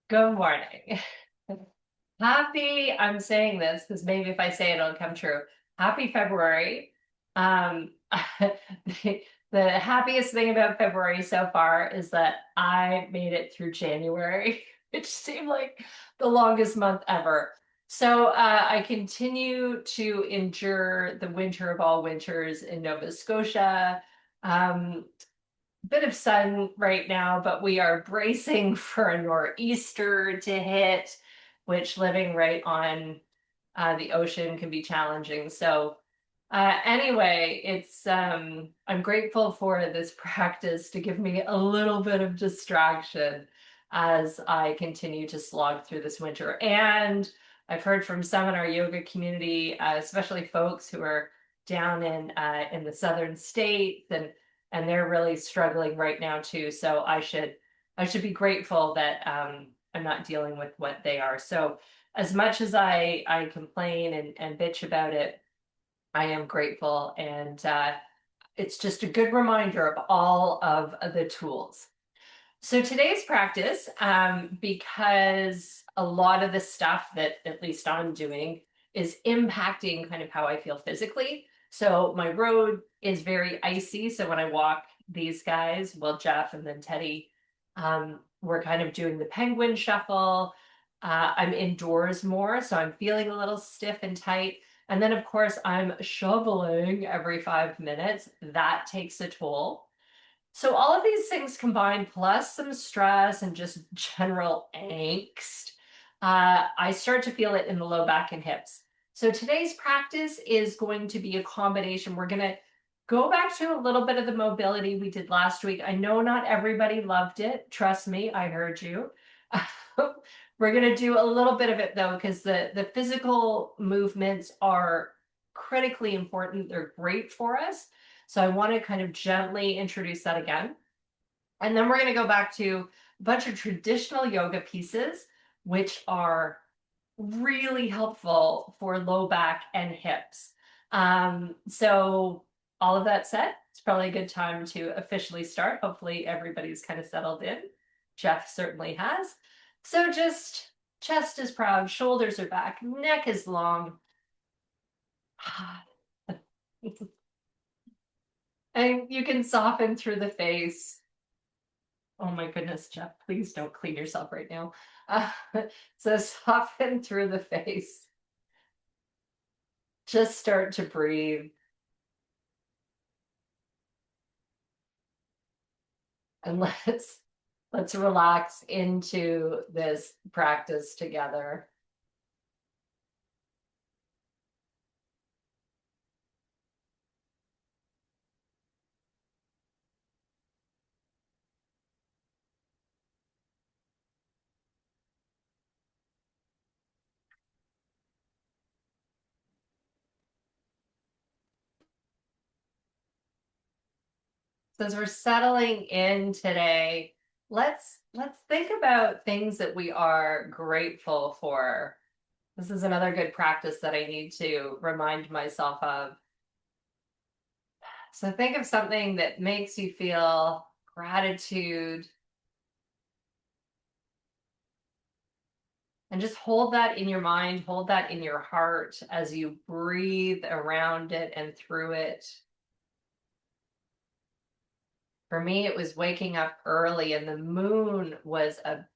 Good morning. I'm saying this because maybe if I say it, it'll come true. Happy February. Um, the, the happiest thing about February so far is that I made it through January, which seemed like the longest month ever. So I continue to endure the winter of all winters in Nova Scotia. Um, Bit of sun right now, but we are bracing for a nor'easter to hit, which living right on the ocean can be challenging. So, anyway, I'm grateful for this practice to give me a little bit of distraction as I continue to slog through this winter. And I've heard from some in our yoga community, especially folks who are down in the southern states and they're really struggling right now too. So I should be grateful that I'm not dealing with what they are. So as much as I complain and bitch about it, I am grateful, and it's just a good reminder of all of the tools. So today's practice, because a lot of the stuff that at least I'm doing is impacting kind of how I feel physically. So my road is very icy. So when I walk these guys, well, Jeff and then Teddy, we're kind of doing the penguin shuffle. I'm indoors more, so I'm feeling a little stiff and tight. And then, of course, I'm shoveling every 5 minutes. That takes a toll. So all of these things combined, plus some stress and just general angst, I start to feel it in the low back and hips. So today's practice is going to be a combination. We're going to go back to a little bit of the mobility we did last week. I know not everybody loved it. Trust me, I heard you. We're going to do a little bit of it though, because the physical movements are critically important. They're great for us. So I want to kind of gently introduce that again. And then we're going to go back to a bunch of traditional yoga pieces, which are really helpful for low back and hips. So all of that said, it's probably a good time to officially start. Hopefully everybody's kind of settled in. Jeff certainly has. So just chest is proud, shoulders are back, neck is long. And you can soften through the face. Oh my goodness, Jeff, please don't clean yourself right now. Uh, so soften through the face. Just start to breathe and let's relax into this practice together. So as we're settling in today, let's think about things that we are grateful for. This is another good practice that I need to remind myself of. So think of something that makes you feel gratitude and just hold that in your mind, hold that in your heart as you breathe around it and through it. For me, it was waking up early and the moon was a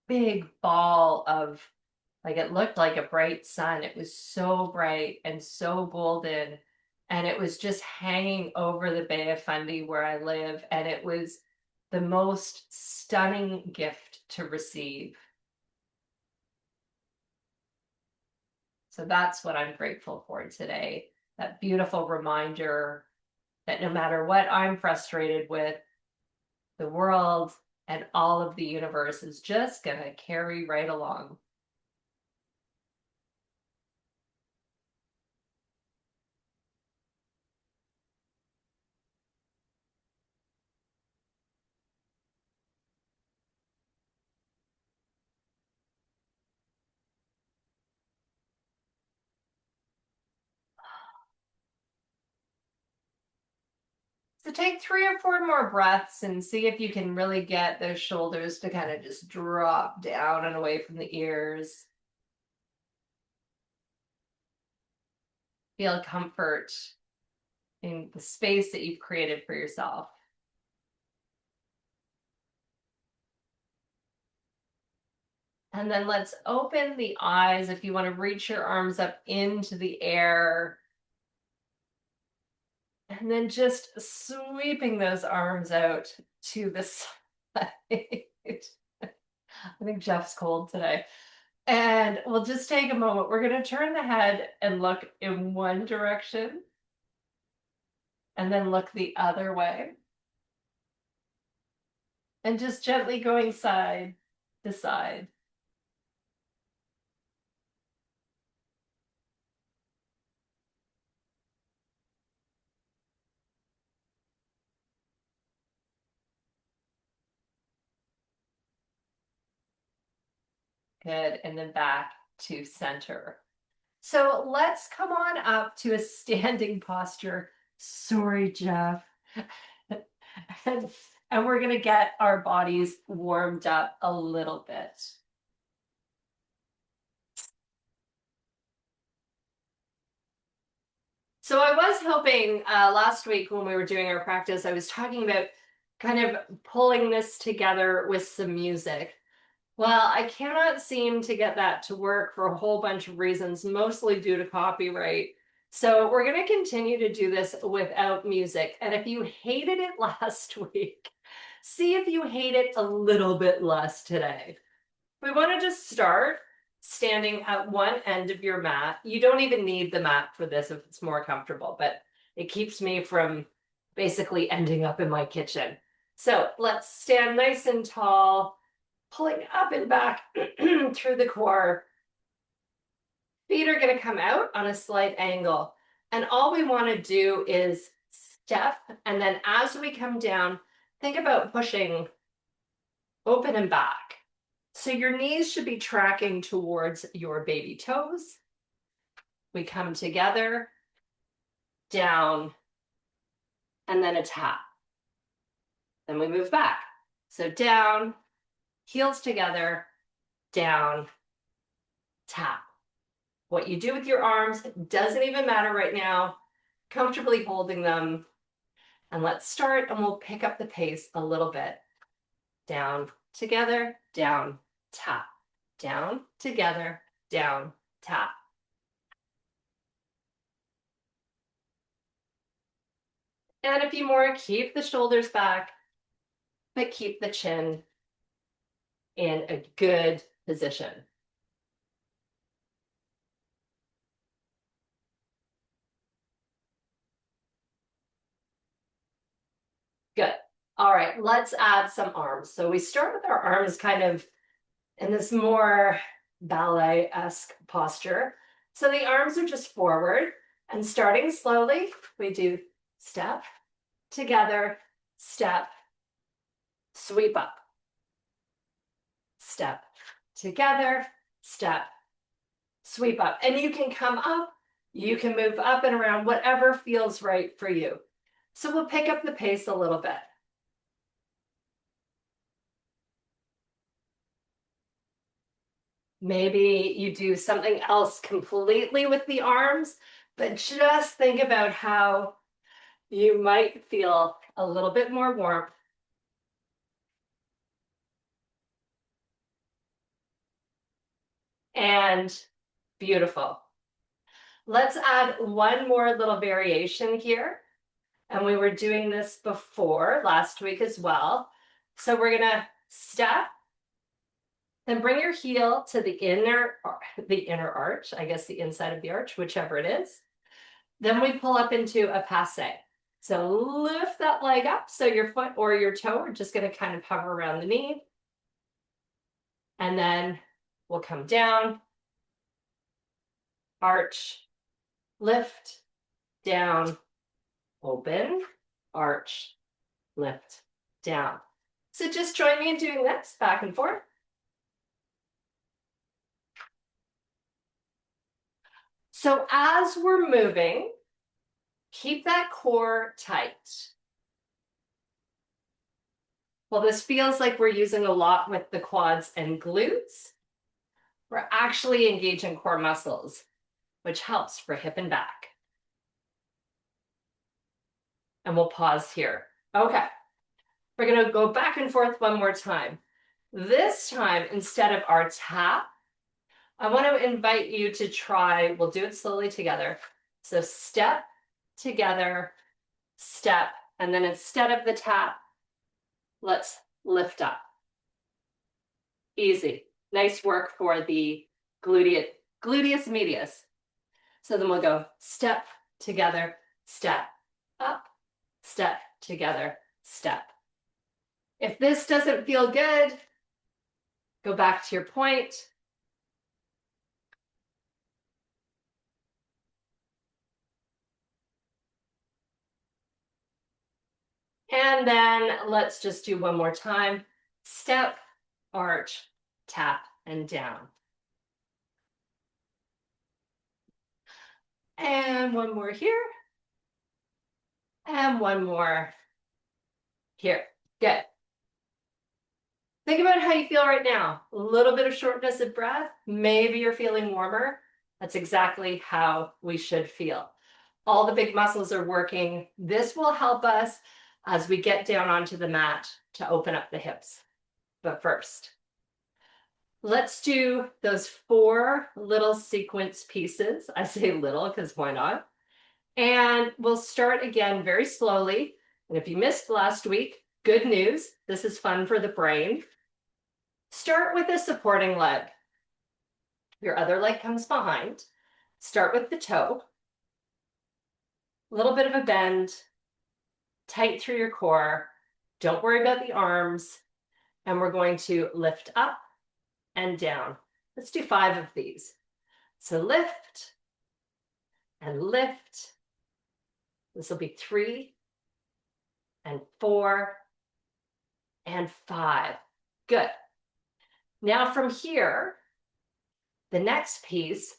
big ball of, like, it looked like a bright sun. It was so bright and so golden. And it was just hanging over the Bay of Fundy where I live. And it was the most stunning gift to receive. So that's what I'm grateful for today. That beautiful reminder that no matter what I'm frustrated with, the world and all of the universe is just going to carry right along. So take 3 or 4 more breaths and see if you can really get those shoulders to kind of just drop down and away from the ears. Feel comfort in the space that you've created for yourself. And then let's open the eyes if you want to reach your arms up into the air. And then just sweeping those arms out to the side. I think Jeff's cold today. And we'll just take a moment. We're going to turn the head and look in one direction and then look the other way. And just gently going side to side. Good. And then back to center. So let's come on up to a standing posture. Sorry, Jeff. and, and we're going to get our bodies warmed up a little bit. So I was hoping last week when we were doing our practice, I was talking about kind of pulling this together with some music. Well, I cannot seem to get that to work for a whole bunch of reasons, mostly due to copyright. So we're going to continue to do this without music. And if you hated it last week, see if you hate it a little bit less today. We want to just start standing at one end of your mat. You don't even need the mat for this if it's more comfortable, but it keeps me from basically ending up in my kitchen. So let's stand nice and tall, pulling up and back through the core. Feet are going to come out on a slight angle. And all we want to do is step. And then as we come down, think about pushing open and back. So your knees should be tracking towards your baby toes. We come together, down, and then a tap. Then we move back. So down, heels together, down, tap. What you do with your arms doesn't even matter right now. Comfortably holding them. And let's start and we'll pick up the pace a little bit. Down, together, down, tap. Down, together, down, tap. And a few more. Keep the shoulders back, but keep the chin in a good position. Good. All right, let's add some arms. So we start with our arms kind of in this more ballet-esque posture. So the arms are just forward, and starting slowly, we do step, together, step, sweep up. Step, together, step, sweep up. And you can come up, you can move up and around, whatever feels right for you. So we'll pick up the pace a little bit. Maybe you do something else completely with the arms, but just think about how you might feel a little bit more warmth. And beautiful. Let's add one more little variation here. And we were doing this before last week as well. So we're gonna step, then bring your heel to the inner arch, I guess the inside of the arch, whichever it is. Then we pull up into a passe. So lift that leg up so your foot or your toe are just gonna kind of hover around the knee. And then we'll come down, arch, lift, down, open, arch, lift, down. So just join me in doing this back and forth. So as we're moving, keep that core tight. Well, this feels like we're using a lot with the quads and glutes. We're actually engaging core muscles, which helps for hip and back. And we'll pause here. Okay, we're gonna go back and forth one more time. This time, instead of our tap, I want to invite you to try, we'll do it slowly together. So step together, step, and then instead of the tap, let's lift up. Easy. Nice work for the gluteus medius. So then we'll go step together, step, up, step together, step. If this doesn't feel good, go back to your point. And then let's just do one more time. Step, arch, tap, and down. And one more here. And one more here. Good. Think about how you feel right now. A little bit of shortness of breath. Maybe you're feeling warmer. That's exactly how we should feel. All the big muscles are working. This will help us as we get down onto the mat to open up the hips. But first, let's do those 4 little sequence pieces. I say little because why not? And we'll start again very slowly. And if you missed last week, good news. This is fun for the brain. Start with a supporting leg. Your other leg comes behind. Start with the toe. A little bit of a bend. Tight through your core. Don't worry about the arms. And we're going to lift up and down. Let's do 5 of these. So lift and lift. This will be 3 and 4 and 5. Good. Now from here, the next piece,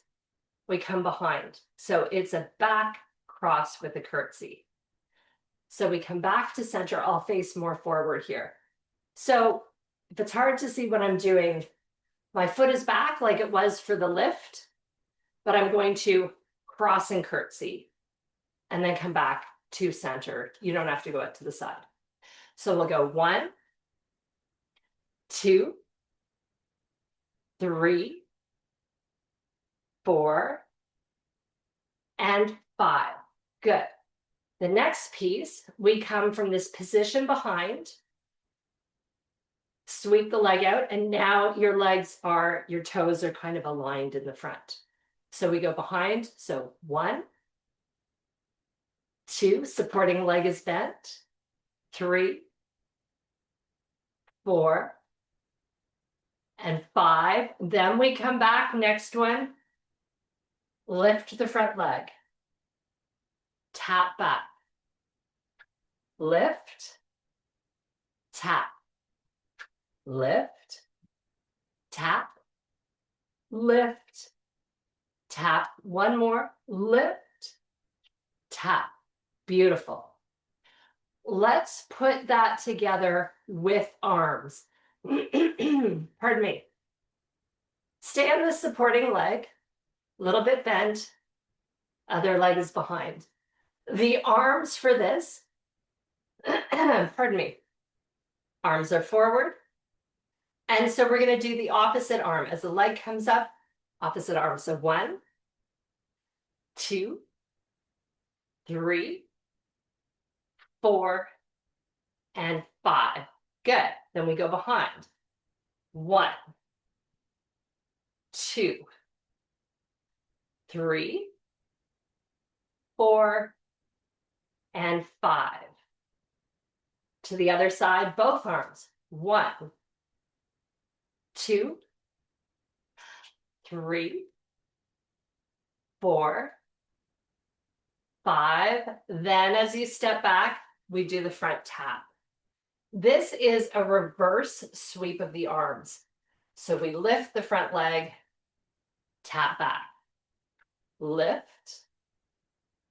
we come behind. So it's a back cross with a curtsy. So we come back to center. I'll face more forward here. So if it's hard to see what I'm doing, my foot is back like it was for the lift, but I'm going to cross and curtsy and then come back to center. You don't have to go out to the side. So we'll go 1, 2, 3, 4, and 5. Good. The next piece, we come from this position behind, sweep the leg out, and now your toes are kind of aligned in the front. So we go behind, so 1, 2, supporting leg is bent, 3, 4, and 5. Then we come back, next one, lift the front leg, tap back, lift, tap, lift, tap, lift, tap. One more, lift, tap. Beautiful. Let's put that together with arms. Pardon me. Stay on the supporting leg, a little bit bent, other leg is behind. The arms for this, pardon me, arms are forward. And so we're going to do the opposite arm. As the leg comes up, opposite arm. So 1, 2, 3, 4, and 5. Good. Then we go behind. 1, 2, 3, 4, and 5. To the other side, both arms. 1, 2, 3, 4, 5. Then as you step back, we do the front tap. This is a reverse sweep of the arms. So we lift the front leg, tap back, lift,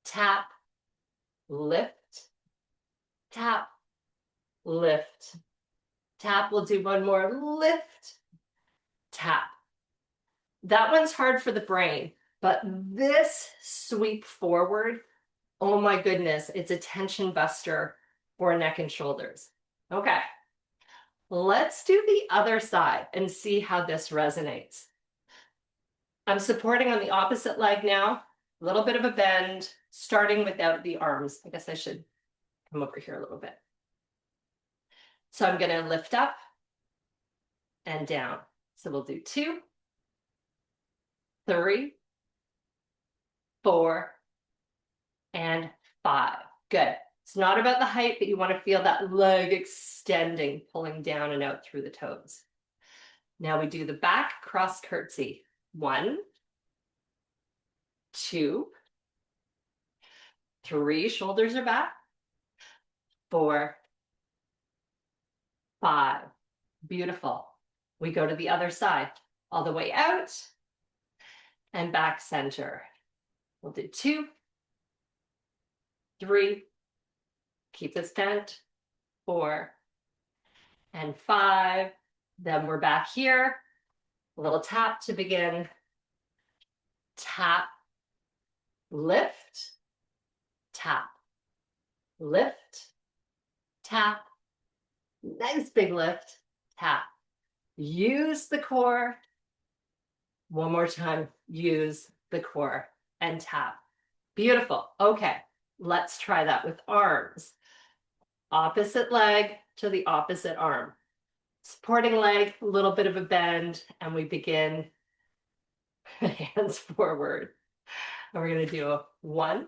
tap, lift, tap, lift, tap. We'll do one more, lift, tap. That one's hard for the brain, but this sweep forward, oh my goodness, it's a tension buster for neck and shoulders. Okay, let's do the other side and see how this resonates. I'm supporting on the opposite leg now, a little bit of a bend, starting without the arms. I guess I should come over here a little bit. So I'm going to lift up and down. So we'll do 2, 3, 4, and 5. Good. It's not about the height, but you want to feel that leg extending, pulling down and out through the toes. Now we do the back cross curtsy. 1, 2, 3, shoulders are back. 4, 5. Beautiful. We go to the other side, all the way out and back center. We'll do 2, 3, keep this bent, 4, and 5. Then we're back here. A little tap to begin. Tap, lift, tap, lift, tap. Nice big lift, tap. Use the core. One more time, use the core and tap. Beautiful. Okay, let's try that with arms. Opposite leg to the opposite arm. Supporting leg, a little bit of a bend, and we begin hands forward. And we're going to do a 1,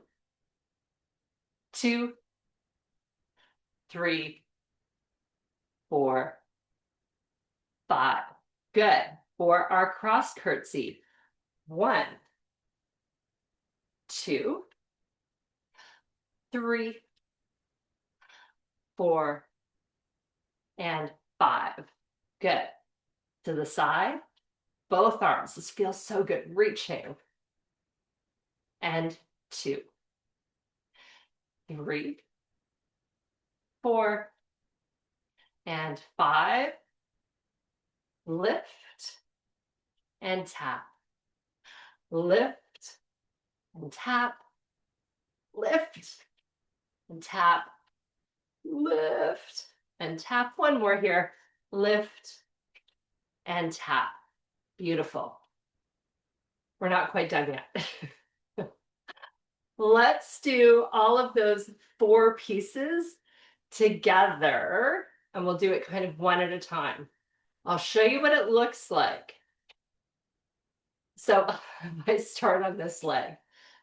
2, 3, 4, 5. Good. For our cross curtsy. 1, 2, 3, 4, and 5. Good. To the side, both arms. This feels so good. Reaching. And 2, 3, 4, and 5. Lift and tap. Lift and tap. Lift and tap. Lift and tap. One more here. Lift and tap. Beautiful. We're not quite done yet. Let's do all of those 4 pieces together, and we'll do it kind of one at a time. I'll show you what it looks like. So I start on this leg,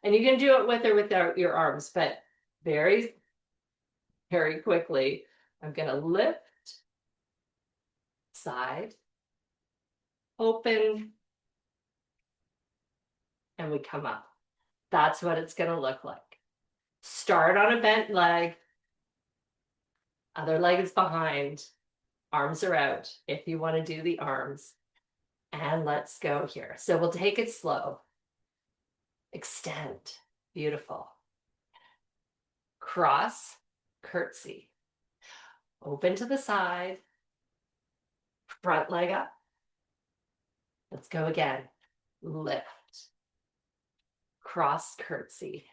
and you can do it with or without your arms, but very, very quickly, I'm going to lift, side, open, and we come up. That's what it's going to look like. Start on a bent leg. Other leg is behind. Arms are out if you want to do the arms. And let's go here. So we'll take it slow. Extend. Beautiful. Cross, curtsy. Open to the side. Front leg up. Let's go again. Lift. Cross, curtsy.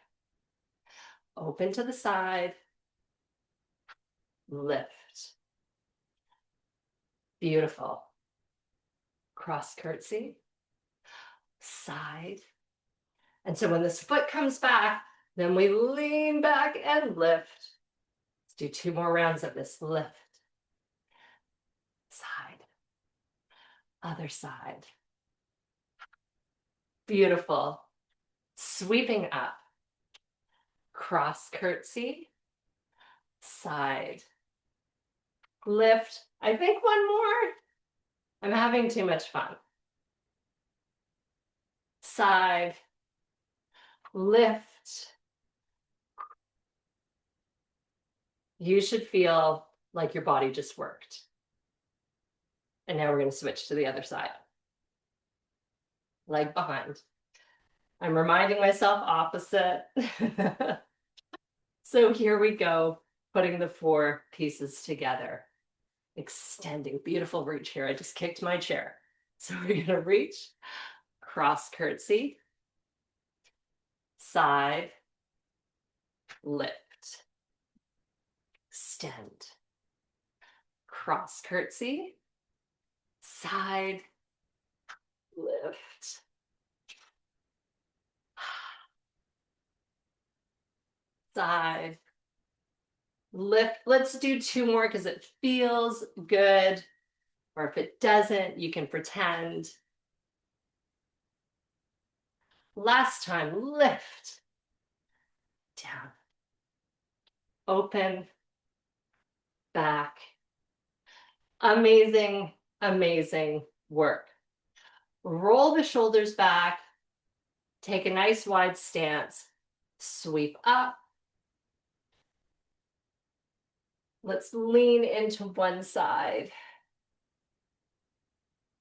Open to the side. Lift. Beautiful. Cross curtsy. Side. And so when this foot comes back, then we lean back and lift. Let's do 2 more rounds of this. Lift. Side. Other side. Beautiful. Sweeping up. Cross curtsy. Side. Lift. I think one more. I'm having too much fun. Side. Lift. You should feel like your body just worked. And now we're going to switch to the other side. Leg behind. I'm reminding myself opposite. So here we go, putting the 4 pieces together. extending, beautiful reach here. I just kicked my chair. So we're gonna reach, cross curtsy, side, lift, extend, cross curtsy, side, lift. Side, lift. Let's do two more because it feels good. Or if it doesn't, you can pretend. Last time, lift, down, open, back. Amazing, amazing work. Roll the shoulders back, take a nice wide stance, sweep up. Let's lean into one side.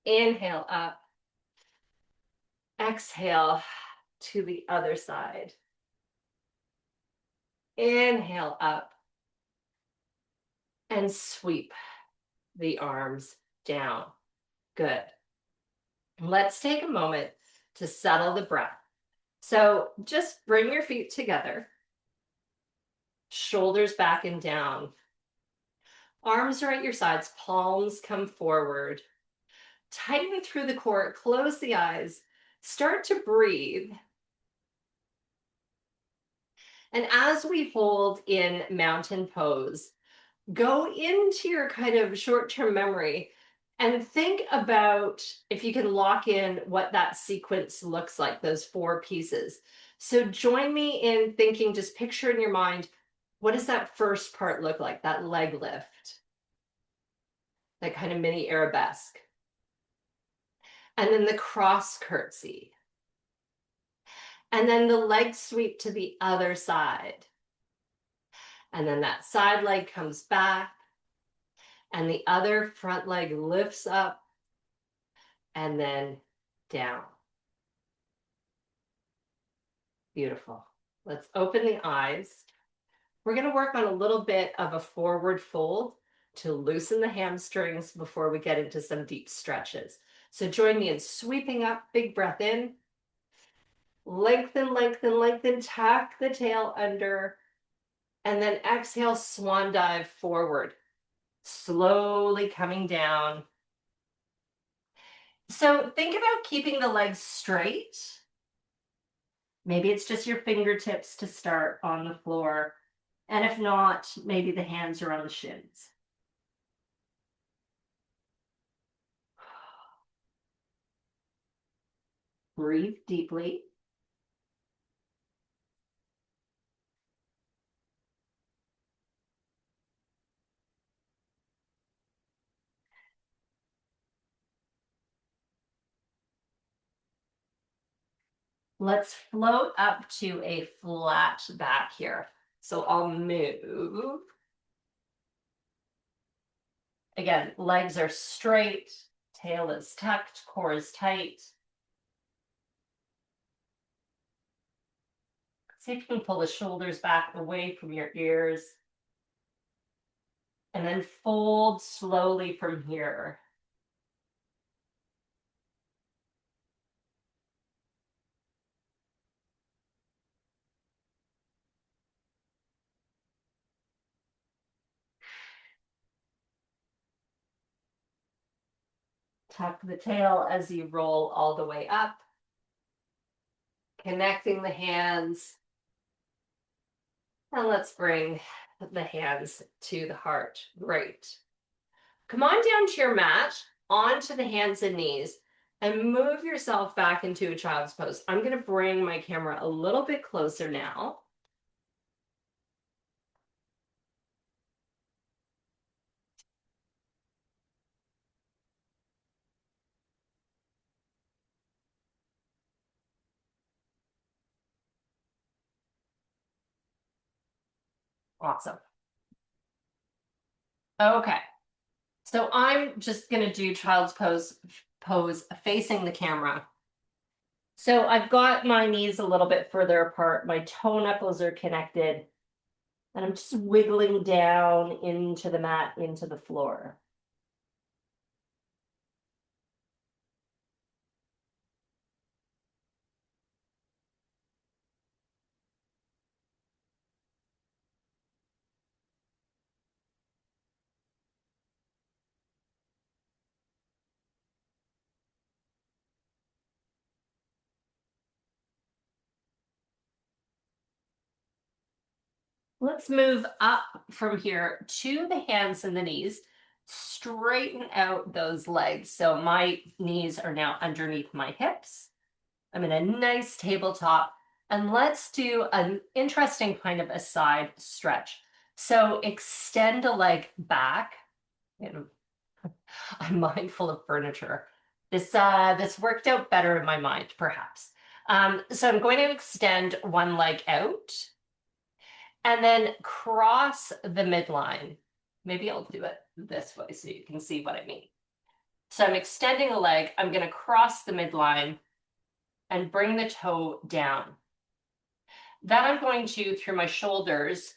Inhale up. Exhale to the other side. Inhale up and sweep the arms down. Good. Let's take a moment to settle the breath. So just bring your feet together, shoulders back and down. Arms are at your sides, palms come forward. Tighten through the core, close the eyes, start to breathe. And as we hold in mountain pose, go into your kind of short-term memory and think about if you can lock in what that sequence looks like, those four pieces. So join me in thinking, just picture in your mind, what does that first part look like, that leg lift? That kind of mini arabesque. And then the cross curtsy. And then the leg sweep to the other side. And then that side leg comes back. And the other front leg lifts up and then down. Beautiful. Let's open the eyes. We're going to work on a little bit of a forward fold to loosen the hamstrings before we get into some deep stretches. So join me in sweeping up, big breath in. Lengthen, lengthen, lengthen, tuck the tail under, and then exhale, swan dive forward. Slowly coming down. So think about keeping the legs straight. Maybe it's just your fingertips to start on the floor. And if not, maybe the hands are on the shins. Breathe deeply. Let's float up to a flat back here. So I'll move. Again, legs are straight, tail is tucked, core is tight. See if you can pull the shoulders back away from your ears. And then fold slowly from here. Tuck the tail as you roll all the way up. Connecting the hands. And let's bring the hands to the heart. Great. Come on down to your mat, onto the hands and knees, and move yourself back into a child's pose. I'm going to bring my camera a little bit closer now. Awesome. Okay. So I'm just going to do child's pose facing the camera. So I've got my knees a little bit further apart. My toe knuckles are connected. And I'm just wiggling down into the mat, into the floor. Let's move up from here to the hands and the knees. Straighten out those legs. So my knees are now underneath my hips. I'm in a nice tabletop. And let's do an interesting kind of a side stretch. So extend a leg back. I'm mindful of furniture. This worked out better in my mind, perhaps. So I'm going to extend one leg out and then cross the midline. Maybe I'll do it this way so you can see what I mean. So I'm extending a leg. I'm going to cross the midline and bring the toe down. Then I'm going to, through my shoulders,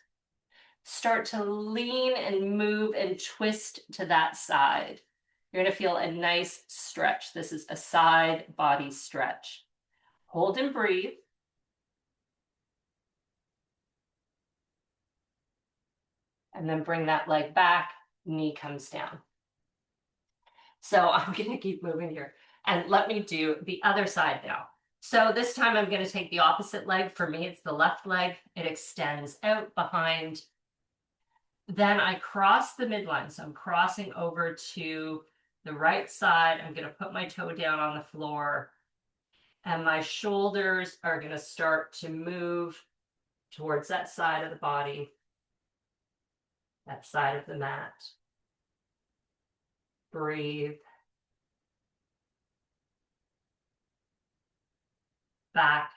start to lean and move and twist to that side. You're going to feel a nice stretch. This is a side body stretch. Hold and breathe. And then bring that leg back, knee comes down. So I'm going to keep moving here. And let me do the other side now. So this time I'm going to take the opposite leg. For me, it's the left leg. It extends out behind. Then I cross the midline. So I'm crossing over to the right side. I'm going to put my toe down on the floor. And my shoulders are going to start to move towards that side of the body, that side of the mat. Breathe. Back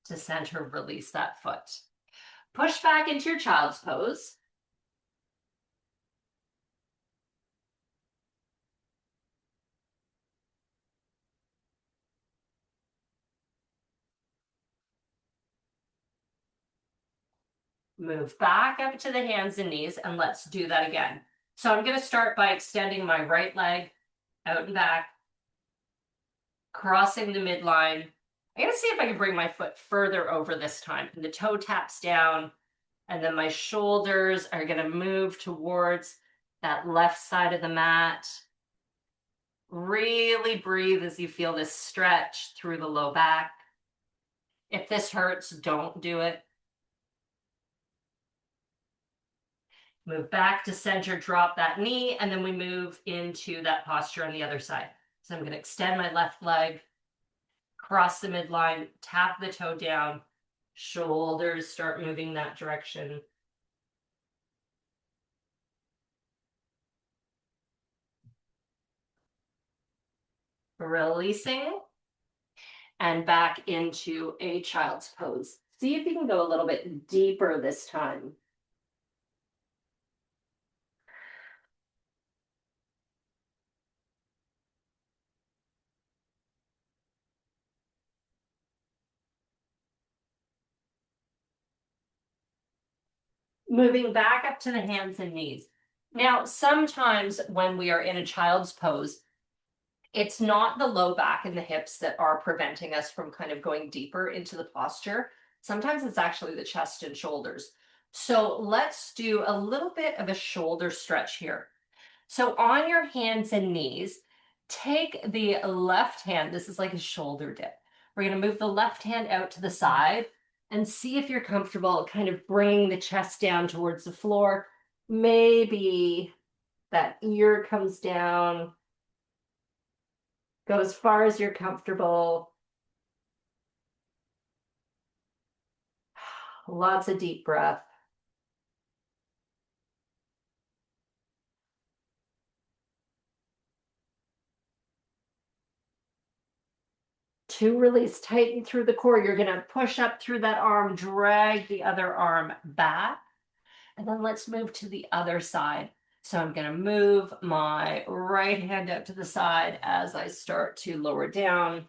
to center, release that foot. Push back into your child's pose. Move back up to the hands and knees, and let's do that again. So I'm going to start by extending my right leg out and back, crossing the midline. I'm going to see if I can bring my foot further over this time. And the toe taps down, and then my shoulders are going to move towards that left side of the mat. Really breathe as you feel this stretch through the low back. If this hurts, don't do it. Move back to center, drop that knee, and then we move into that posture on the other side. So I'm going to extend my left leg, cross the midline, tap the toe down, shoulders start moving that direction. Releasing and back into a child's pose. See if you can go a little bit deeper this time. Moving back up to the hands and knees. Now, sometimes when we are in a child's pose, it's not the low back and the hips that are preventing us from kind of going deeper into the posture. Sometimes it's actually the chest and shoulders. So let's do a little bit of a shoulder stretch here. So on your hands and knees, take the left hand. This is like a shoulder dip. We're going to move the left hand out to the side and see if you're comfortable kind of bringing the chest down towards the floor. Maybe that ear comes down. Go as far as you're comfortable. Lots of deep breath. To release, tighten through the core. You're going to push up through that arm, drag the other arm back. And then let's move to the other side. So I'm going to move my right hand out to the side as I start to lower down.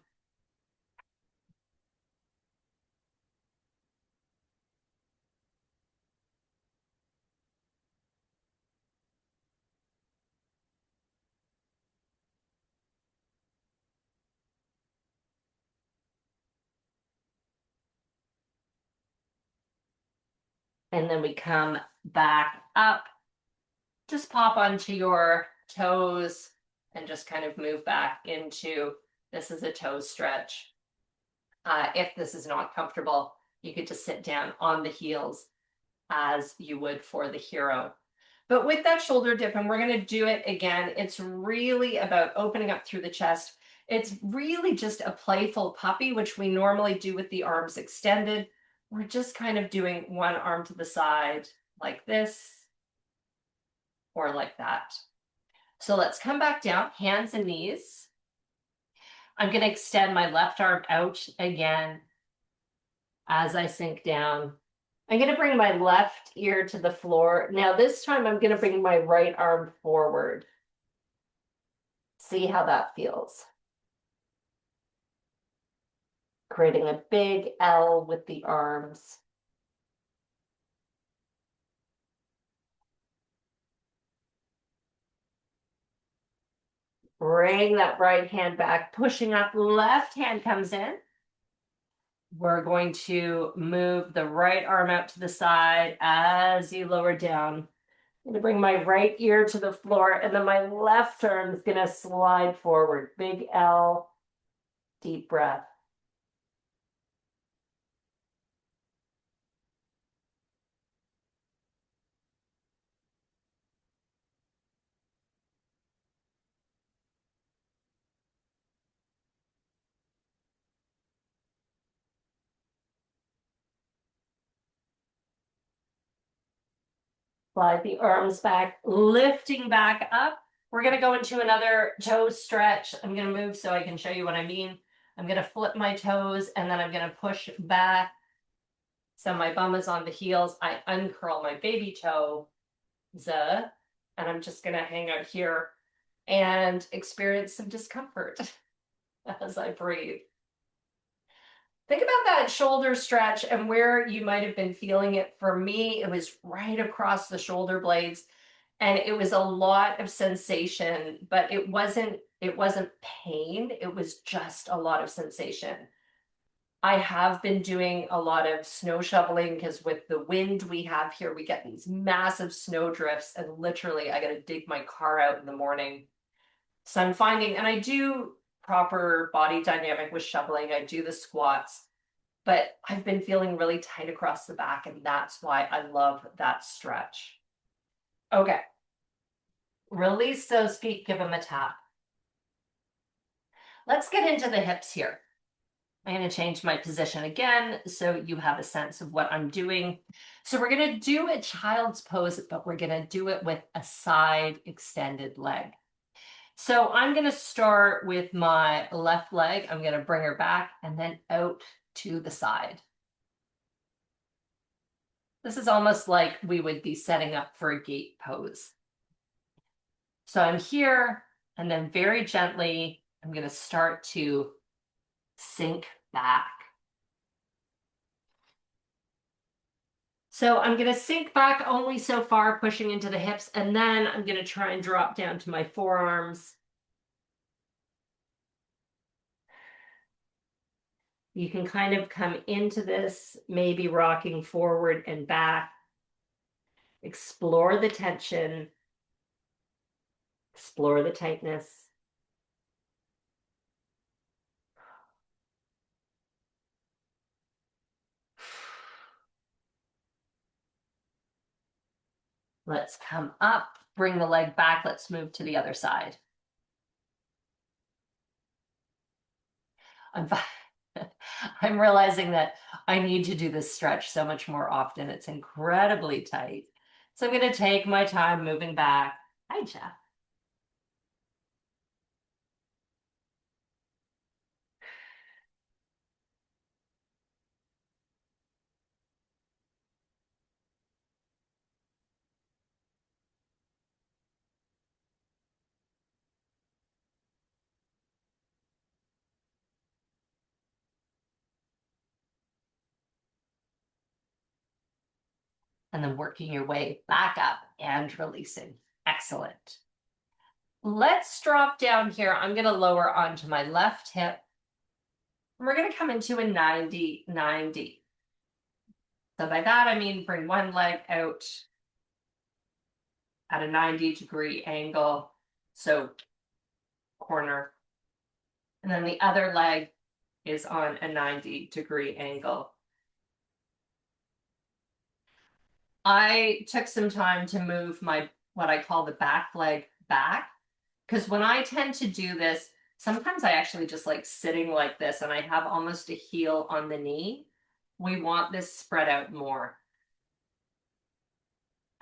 And then we come back up. Just pop onto your toes and just kind of move back into, this is a toe stretch. If this is not comfortable, you could just sit down on the heels as you would for the hero. But with that shoulder dip, and we're going to do it again, it's really about opening up through the chest. It's really just a playful puppy, which we normally do with the arms extended. We're just kind of doing one arm to the side like this or like that. So let's come back down, hands and knees. I'm going to extend my left arm out again as I sink down. I'm going to bring my left ear to the floor. Now this time I'm going to bring my right arm forward. See how that feels. Creating a big L with the arms. Bring that right hand back, pushing up, left hand comes in. We're going to move the right arm out to the side as you lower down. I'm going to bring my right ear to the floor, and then my left arm is going to slide forward. Big L, deep breath. Slide the arms back, lifting back up. We're going to go into another toe stretch. I'm going to move so I can show you what I mean. I'm going to flip my toes, and then I'm going to push back. So my bum is on the heels. I uncurl my baby toe, and I'm just going to hang out here and experience some discomfort as I breathe. Think about that shoulder stretch and where you might have been feeling it. For me, it was right across the shoulder blades, and it was a lot of sensation, but it wasn't pain. It was just a lot of sensation. I have been doing a lot of snow shoveling because with the wind we have here, we get these massive snow drifts, and literally I got to dig my car out in the morning. So I'm finding, and I do proper body dynamic with shoveling. I do the squats, but I've been feeling really tight across the back, and that's why I love that stretch. Okay. Release those feet, give them a tap. Let's get into the hips here. I'm going to change my position again so you have a sense of what I'm doing. So we're going to do a child's pose, but we're going to do it with a side extended leg. So I'm going to start with my left leg. I'm going to bring her back and then out to the side. This is almost like we would be setting up for a gate pose. So I'm here, and then very gently, I'm going to start to sink back. So I'm going to sink back only so far, pushing into the hips, and then I'm going to try and drop down to my forearms. You can kind of come into this, maybe rocking forward and back. Explore the tension. Explore the tightness. Let's come up, bring the leg back. Let's move to the other side. I'm I'm realizing that I need to do this stretch so much more often. It's incredibly tight. So I'm going to take my time moving back. Hi, Jeff. And then working your way back up and releasing. Excellent. Let's drop down here. I'm going to lower onto my left hip. And we're going to come into a 90-90. So by that, I mean bring one leg out at a 90-degree angle. So corner. And then the other leg is on a 90-degree angle. I took some time to move my what I call the back leg back because when I tend to do this, sometimes I actually just like sitting like this and I have almost a heel on the knee. We want this spread out more.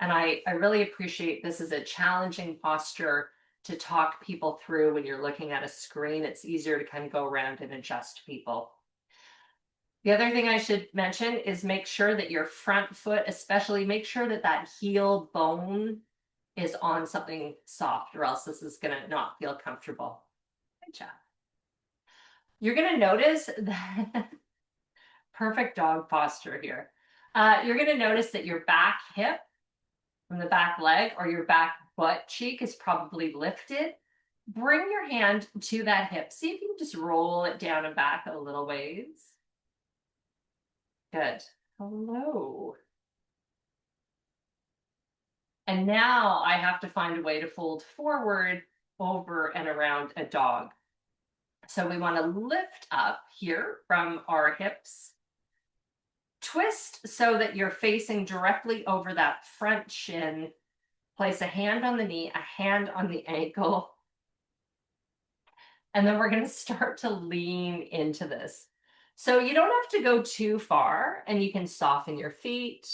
And I really appreciate this is a challenging posture to talk people through when you're looking at a screen. It's easier to kind of go around and adjust people. The other thing I should mention is make sure that your front foot, especially make sure that that heel bone is on something soft, or else this is going to not feel comfortable. Good job. You're going to notice that perfect dog posture here. You're going to notice that your back hip from the back leg or your back butt cheek is probably lifted. Bring your hand to that hip. See if you can just roll it down and back a little ways. Good. Hello. And now I have to find a way to fold forward over and around a dog. So we want to lift up here from our hips. Twist so that you're facing directly over that front shin. Place a hand on the knee, a hand on the ankle. And then we're going to start to lean into this. So you don't have to go too far and you can soften your feet.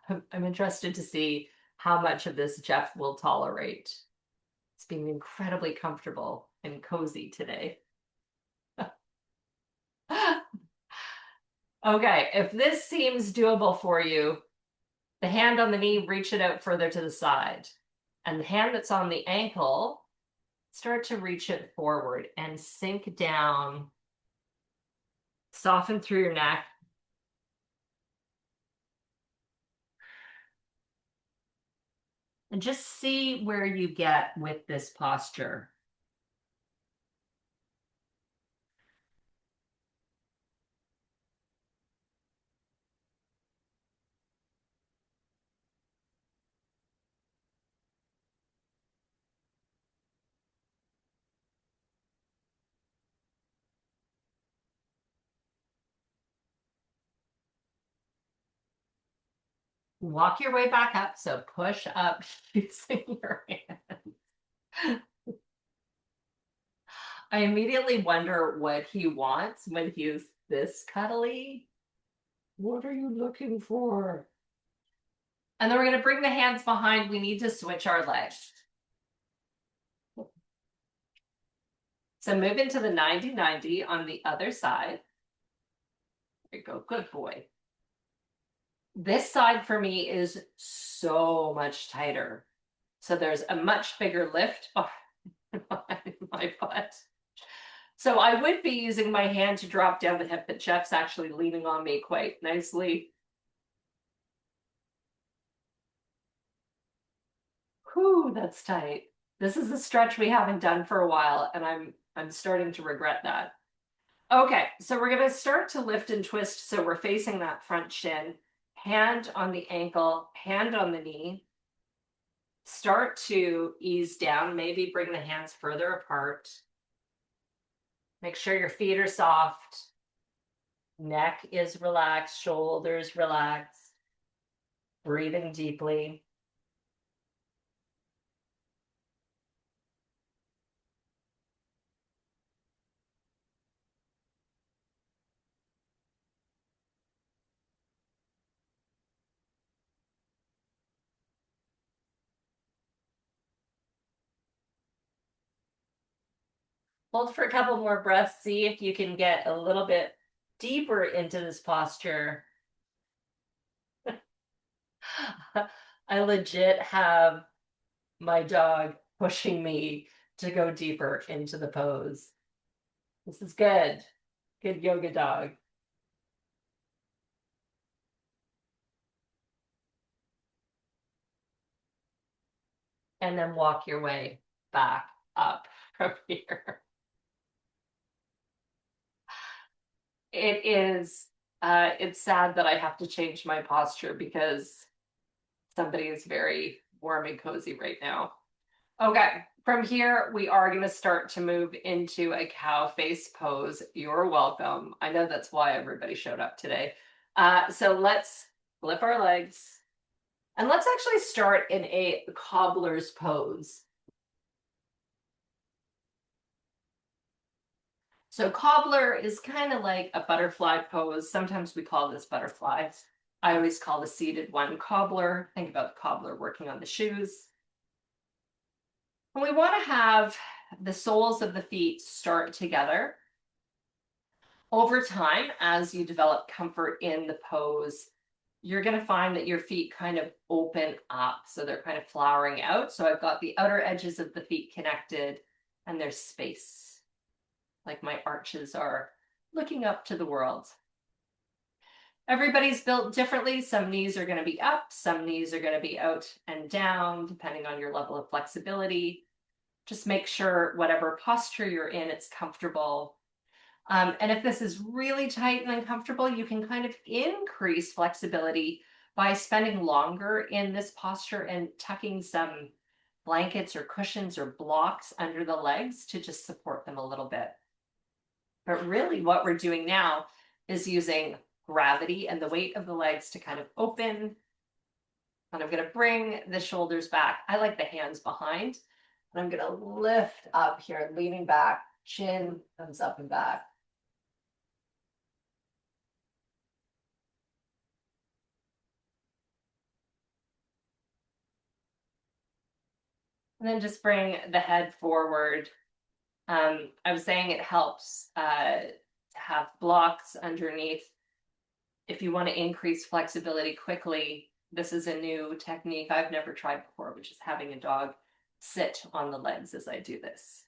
I'm interested to see how much of this Jeff will tolerate. It's being incredibly comfortable and cozy today. Okay, if this seems doable for you, the hand on the knee, reach it out further to the side. And the hand that's on the ankle, start to reach it forward and sink down. Soften through your neck. And just see where you get with this posture. Walk your way back up. So push up using your hands. I immediately wonder what he wants when he's this cuddly. What are you looking for? And then we're going to bring the hands behind. We need to switch our legs. So move into the 90-90 on the other side. There you go. Good boy. This side for me is so much tighter. So there's a much bigger lift behind my butt. So I would be using my hand to drop down the hip, but Jeff's actually leaning on me quite nicely. Whew, that's tight. This is a stretch we haven't done for a while, and I'm starting to regret that. Okay, so we're going to start to lift and twist. So we're facing that front shin, hand on the ankle, hand on the knee. Start to ease down, maybe bring the hands further apart. Make sure your feet are soft. Neck is relaxed, shoulders relaxed. Breathing deeply. Hold for a couple more breaths. See if you can get a little bit deeper into this posture. I legit have my dog pushing me to go deeper into the pose. This is good. Good yoga dog. And then walk your way back up from here. It's sad that I have to change my posture because somebody is very warm and cozy right now. Okay, from here, we are going to start to move into a cow face pose. You're welcome. I know that's why everybody showed up today. So let's Flip our legs. And let's actually start in a cobbler's pose. So cobbler is kind of like a butterfly pose. Sometimes we call this butterfly. I always call the seated one cobbler. Think about the cobbler working on the shoes. And we want to have the soles of the feet start together. Over time, as you develop comfort in the pose, you're going to find that your feet kind of open up. So they're kind of flowering out. So I've got the outer edges of the feet connected and there's space. Like my arches are looking up to the world. Everybody's built differently. Some knees are going to be up, some knees are going to be out and down, depending on your level of flexibility. Just make sure whatever posture you're in, it's comfortable. And if this is really tight and uncomfortable, you can kind of increase flexibility by spending longer in this posture and tucking some blankets or cushions or blocks under the legs to just support them a little bit. But really what we're doing now is using gravity and the weight of the legs to kind of open. And I'm going to bring the shoulders back. I like the hands behind. And I'm going to lift up here, leaning back, chin comes up and back. And then just bring the head forward. I was saying it helps to have blocks underneath. If you want to increase flexibility quickly, this is a new technique I've never tried before, which is having a dog sit on the legs as I do this.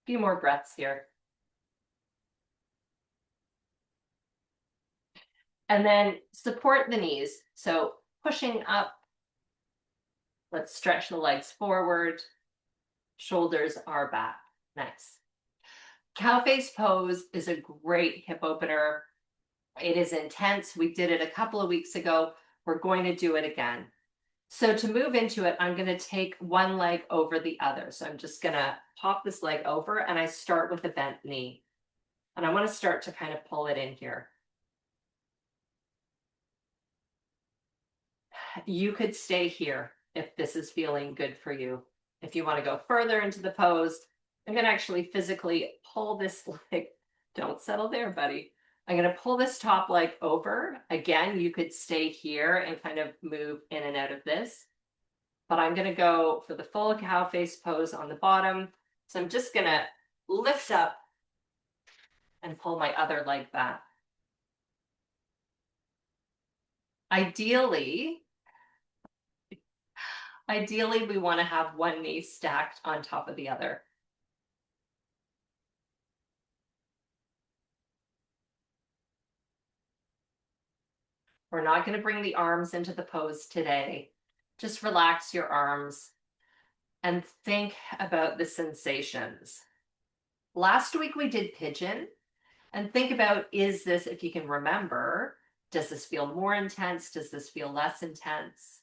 A few more breaths here. And then support the knees. So pushing up, let's stretch the legs forward. Shoulders are back. Nice. Cow face pose is a great hip opener. It is intense. We did it a couple of weeks ago. We're going to do it again. So to move into it, I'm going to take one leg over the other. So I'm just going to pop this leg over and I start with the bent knee. And I want to start to kind of pull it in here. You could stay here if this is feeling good for you. If you want to go further into the pose, I'm going to actually physically pull this leg. Don't settle there, buddy. I'm going to pull this top leg over. Again, you could stay here and kind of move in and out of this. But I'm going to go for the full cow face pose on the bottom. So I'm just going to lift up and pull my other leg back. Ideally, we want to have one knee stacked on top of the other. We're not going to bring the arms into the pose today. Just relax your arms and think about the sensations. Last week we did pigeon, and think about, is this, if you can remember, does this feel more intense? Does this feel less intense?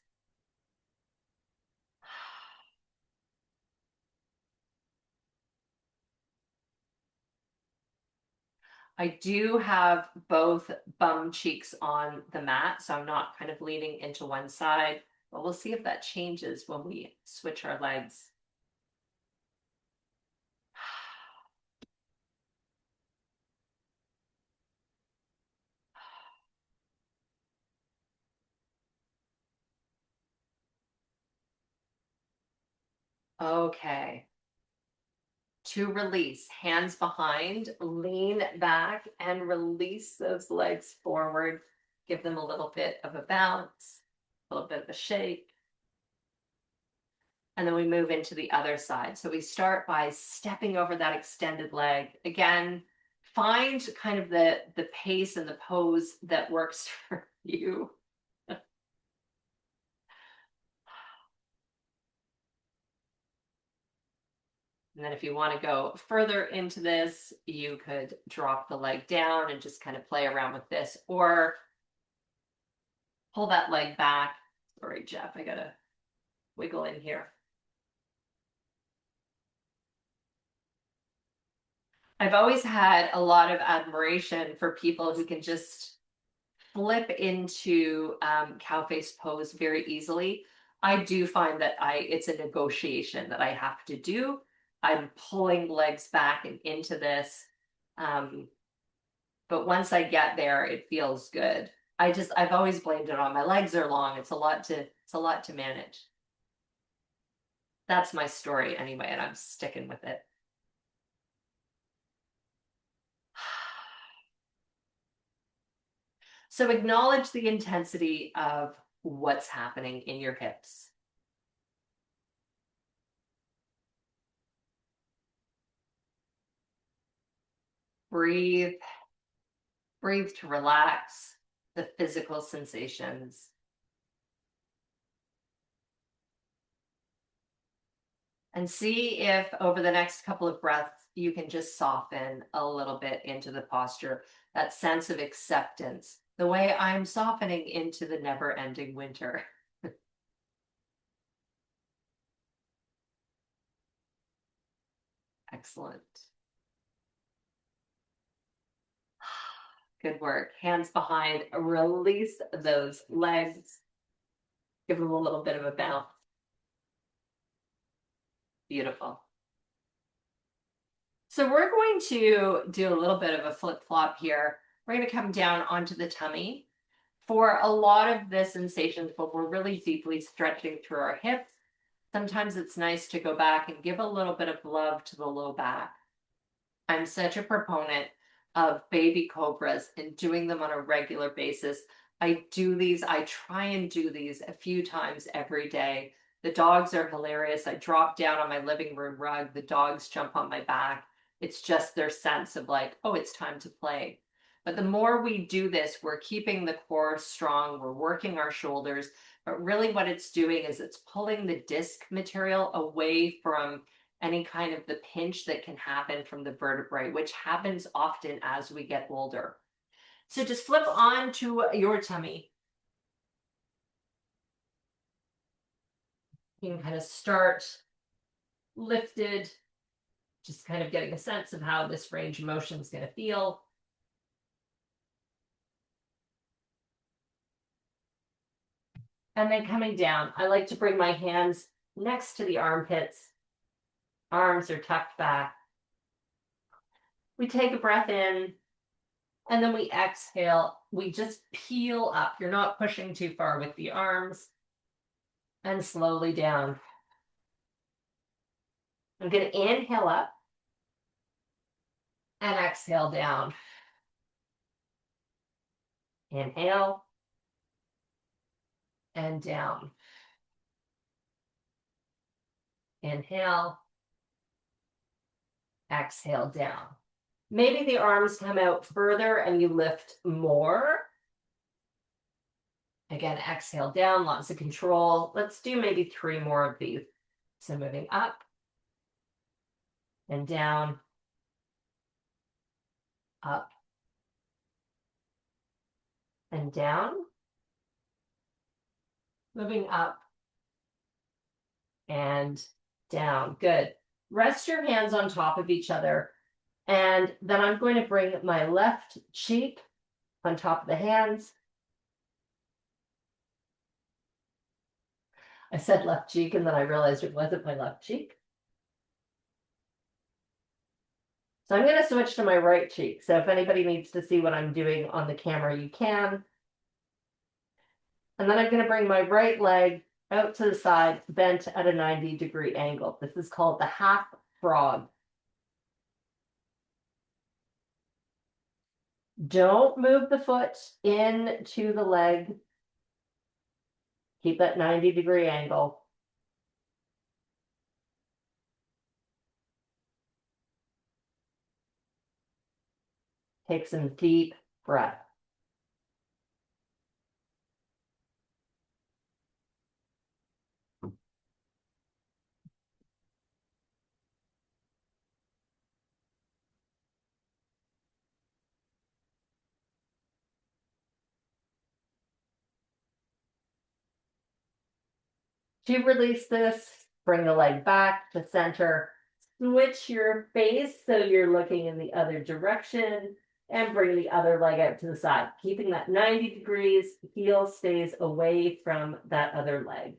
I do have both bum cheeks on the mat, so I'm not kind of leaning into one side, but we'll see if that changes when we switch our legs. Okay. To release, hands behind, lean back and release those legs forward. Give them a little bit of a bounce, a little bit of a shake. And then we move into the other side. So we start by stepping over that extended leg. Again, find kind of the pace and the pose that works for you. And then if you want to go further into this, you could drop the leg down and just kind of play around with this, or pull that leg back. Sorry, Jeff, I gotta wiggle in here. I've always had a lot of admiration for people who can just flip into cow face pose very easily. I do find that it's a negotiation that I have to do. I'm pulling legs back and into this. Um, but once I get there, it feels good. I've always blamed it on my legs are long. It's a lot to manage. That's my story anyway, and I'm sticking with it. So acknowledge the intensity of what's happening in your hips. Breathe, breathe to relax the physical sensations. And see if over the next couple of breaths, you can just soften a little bit into the posture, that sense of acceptance, the way I'm softening into the never ending winter. Excellent. Good work. Hands behind, release those legs. Give them a little bit of a bounce. Beautiful. So we're going to do a little bit of a flip flop here. We're going to come down onto the tummy. For a lot of the sensations, but we're really deeply stretching through our hips. Sometimes it's nice to go back and give a little bit of love to the low back. I'm such a proponent of baby cobras and doing them on a regular basis. I try and do these a few times every day. The dogs are hilarious. I drop down on my living room rug, the dogs jump on my back. It's just their sense of like, oh, it's time to play. But the more we do this, we're keeping the core strong, we're working our shoulders, but really what it's doing is it's pulling the disc material away from any kind of the pinch that can happen from the vertebrae, which happens often as we get older. So just flip on to your tummy. You can kind of start lifted, just kind of getting a sense of how this range of motion is going to feel. And then coming down, I like to bring my hands next to the armpits. Arms are tucked back. We take a breath in, and then we exhale. We just peel up. You're not pushing too far with the arms. And slowly down. I'm going to inhale up and exhale down. Inhale and down. Inhale, exhale down. Maybe the arms come out further and you lift more. Again, exhale down, lots of control. Let's do maybe 3 more of these. So moving up and down, up and down, moving up and down. Good. Rest your hands on top of each other. And then I'm going to bring my left cheek on top of the hands. I said left cheek and then I realized it wasn't my left cheek. So I'm going to switch to my right cheek. So if anybody needs to see what I'm doing on the camera, you can. And then I'm going to bring my right leg out to the side, bent at a 90-degree angle. This is called the half frog. Don't move the foot into the leg. Keep that 90-degree angle. Take some deep breath. To release this, bring the leg back to center, Switch your face so you're looking in the other direction and bring the other leg out to the side, keeping that 90 degrees, heel stays away from that other leg.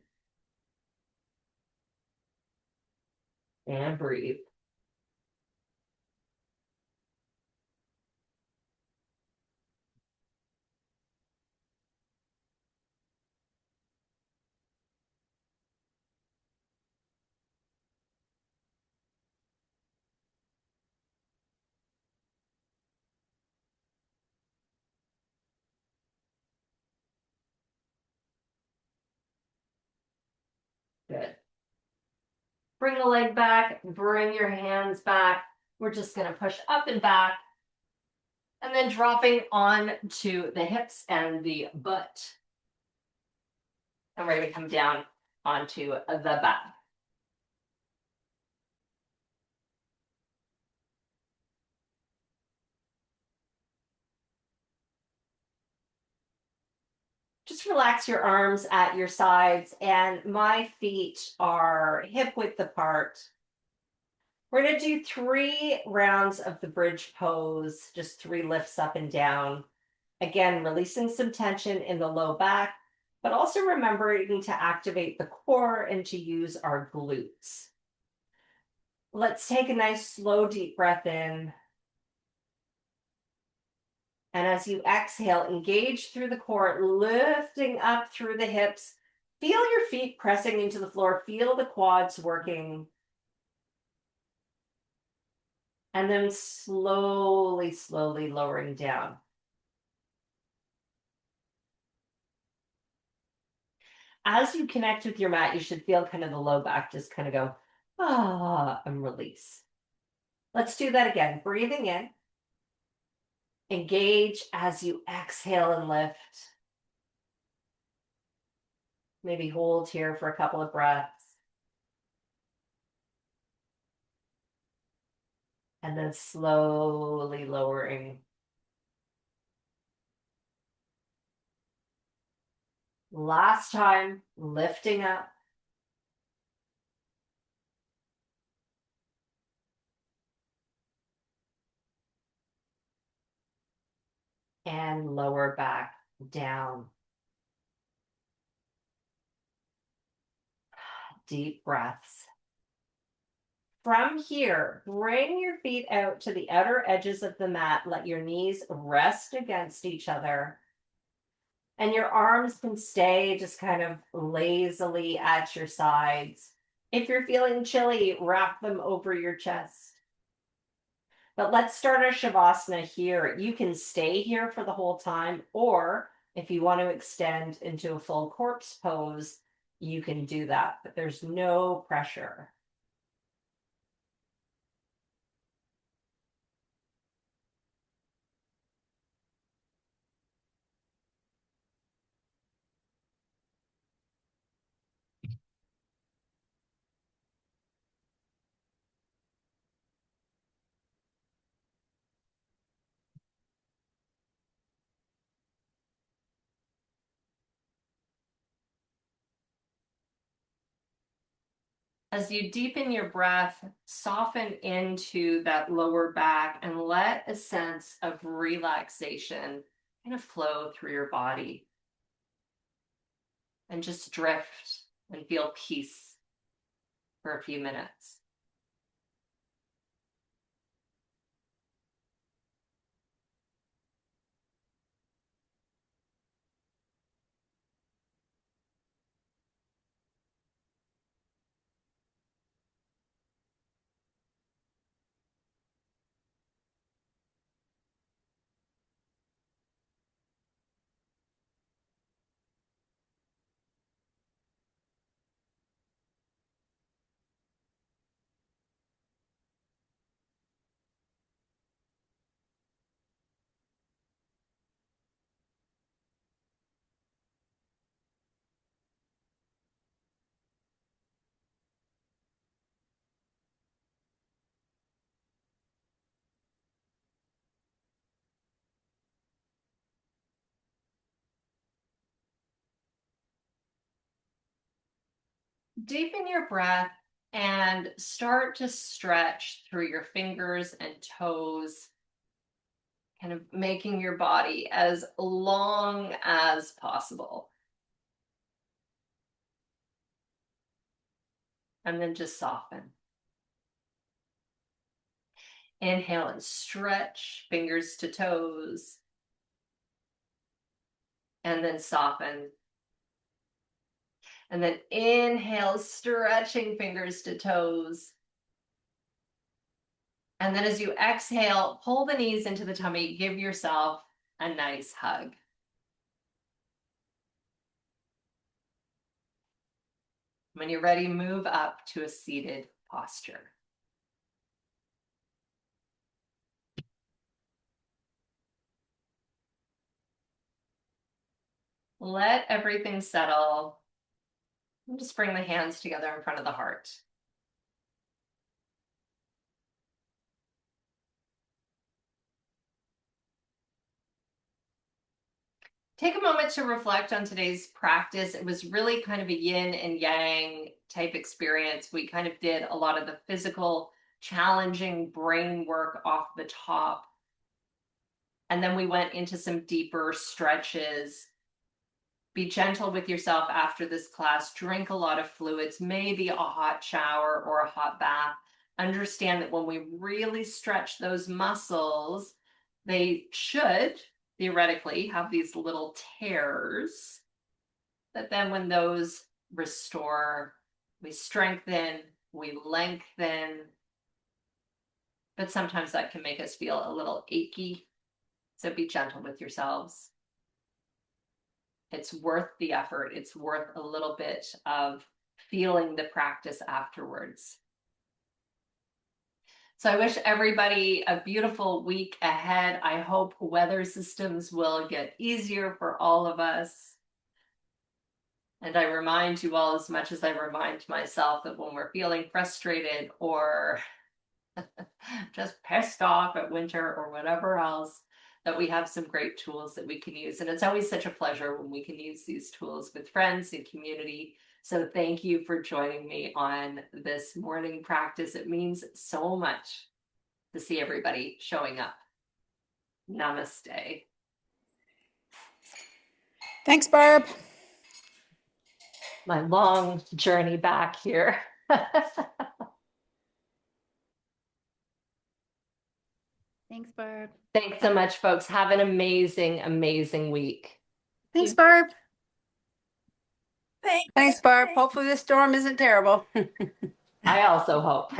And breathe. Good. Bring the leg back, bring your hands back. We're just going to push up and back. And then dropping on to the hips and the butt. And we're going to come down onto the back. Just relax your arms at your sides, and my feet are hip width apart. We're going to do 3 rounds of the bridge pose, just 3 lifts up and down. Again, releasing some tension in the low back, but also remembering to activate the core and to use our glutes. Let's take a nice slow deep breath in. And as you exhale, engage through the core, lifting up through the hips. Feel your feet pressing into the floor. Feel the quads working. And then slowly, slowly lowering down. As you connect with your mat, you should feel kind of the low back just kind of go, ah, and release. Let's do that again. Breathing in. Engage as you exhale and lift. Maybe hold here for a couple of breaths. And then slowly lowering. Last time, lifting up. And lower back down. Deep breaths. From here, bring your feet out to the outer edges of the mat. Let your knees rest against each other. And your arms can stay just kind of lazily at your sides. If you're feeling chilly, wrap them over your chest. But let's start our Shavasana here. You can stay here for the whole time, or if you want to extend into a full corpse pose, you can do that, but there's no pressure. As you deepen your breath, soften into that lower back and let a sense of relaxation kind of flow through your body. And just drift and feel peace for a few minutes. Deepen your breath And start to stretch through your fingers and toes, kind of making your body as long as possible. And then just soften. Inhale and stretch, fingers to toes. And then soften. And then inhale, stretching fingers to toes. And then as you exhale, pull the knees into the tummy, give yourself a nice hug. When you're ready, move up to a seated posture. Let everything settle. And just bring the hands together in front of the heart. Take a moment to reflect on today's practice. It was really kind of a yin and yang type experience. We kind of did a lot of the physical, challenging brain work off the top. And then we went into some deeper stretches. Be gentle with yourself after this class. Drink a lot of fluids, maybe a hot shower or a hot bath. Understand that when we really stretch those muscles, they should theoretically have these little tears. But then when those restore, we strengthen, we lengthen. But sometimes that can make us feel a little achy. So be gentle with yourselves. It's worth the effort. It's worth a little bit of feeling the practice afterwards. So I wish everybody a beautiful week ahead. I hope weather systems will get easier for all of us. And I remind you all, as much as I remind myself, that when we're feeling frustrated or just pissed off at winter or whatever else, that we have some great tools that we can use. And it's always such a pleasure when we can use these tools with friends and community. So thank you for joining me on this morning practice. It means so much to see everybody showing up. Namaste. Thanks, Barb. My long journey back here. Thanks, Barb. Thanks so much, folks. Have an amazing, amazing week. Thanks, Barb. Thanks, Barb. Hopefully this storm isn't terrible. I also hope.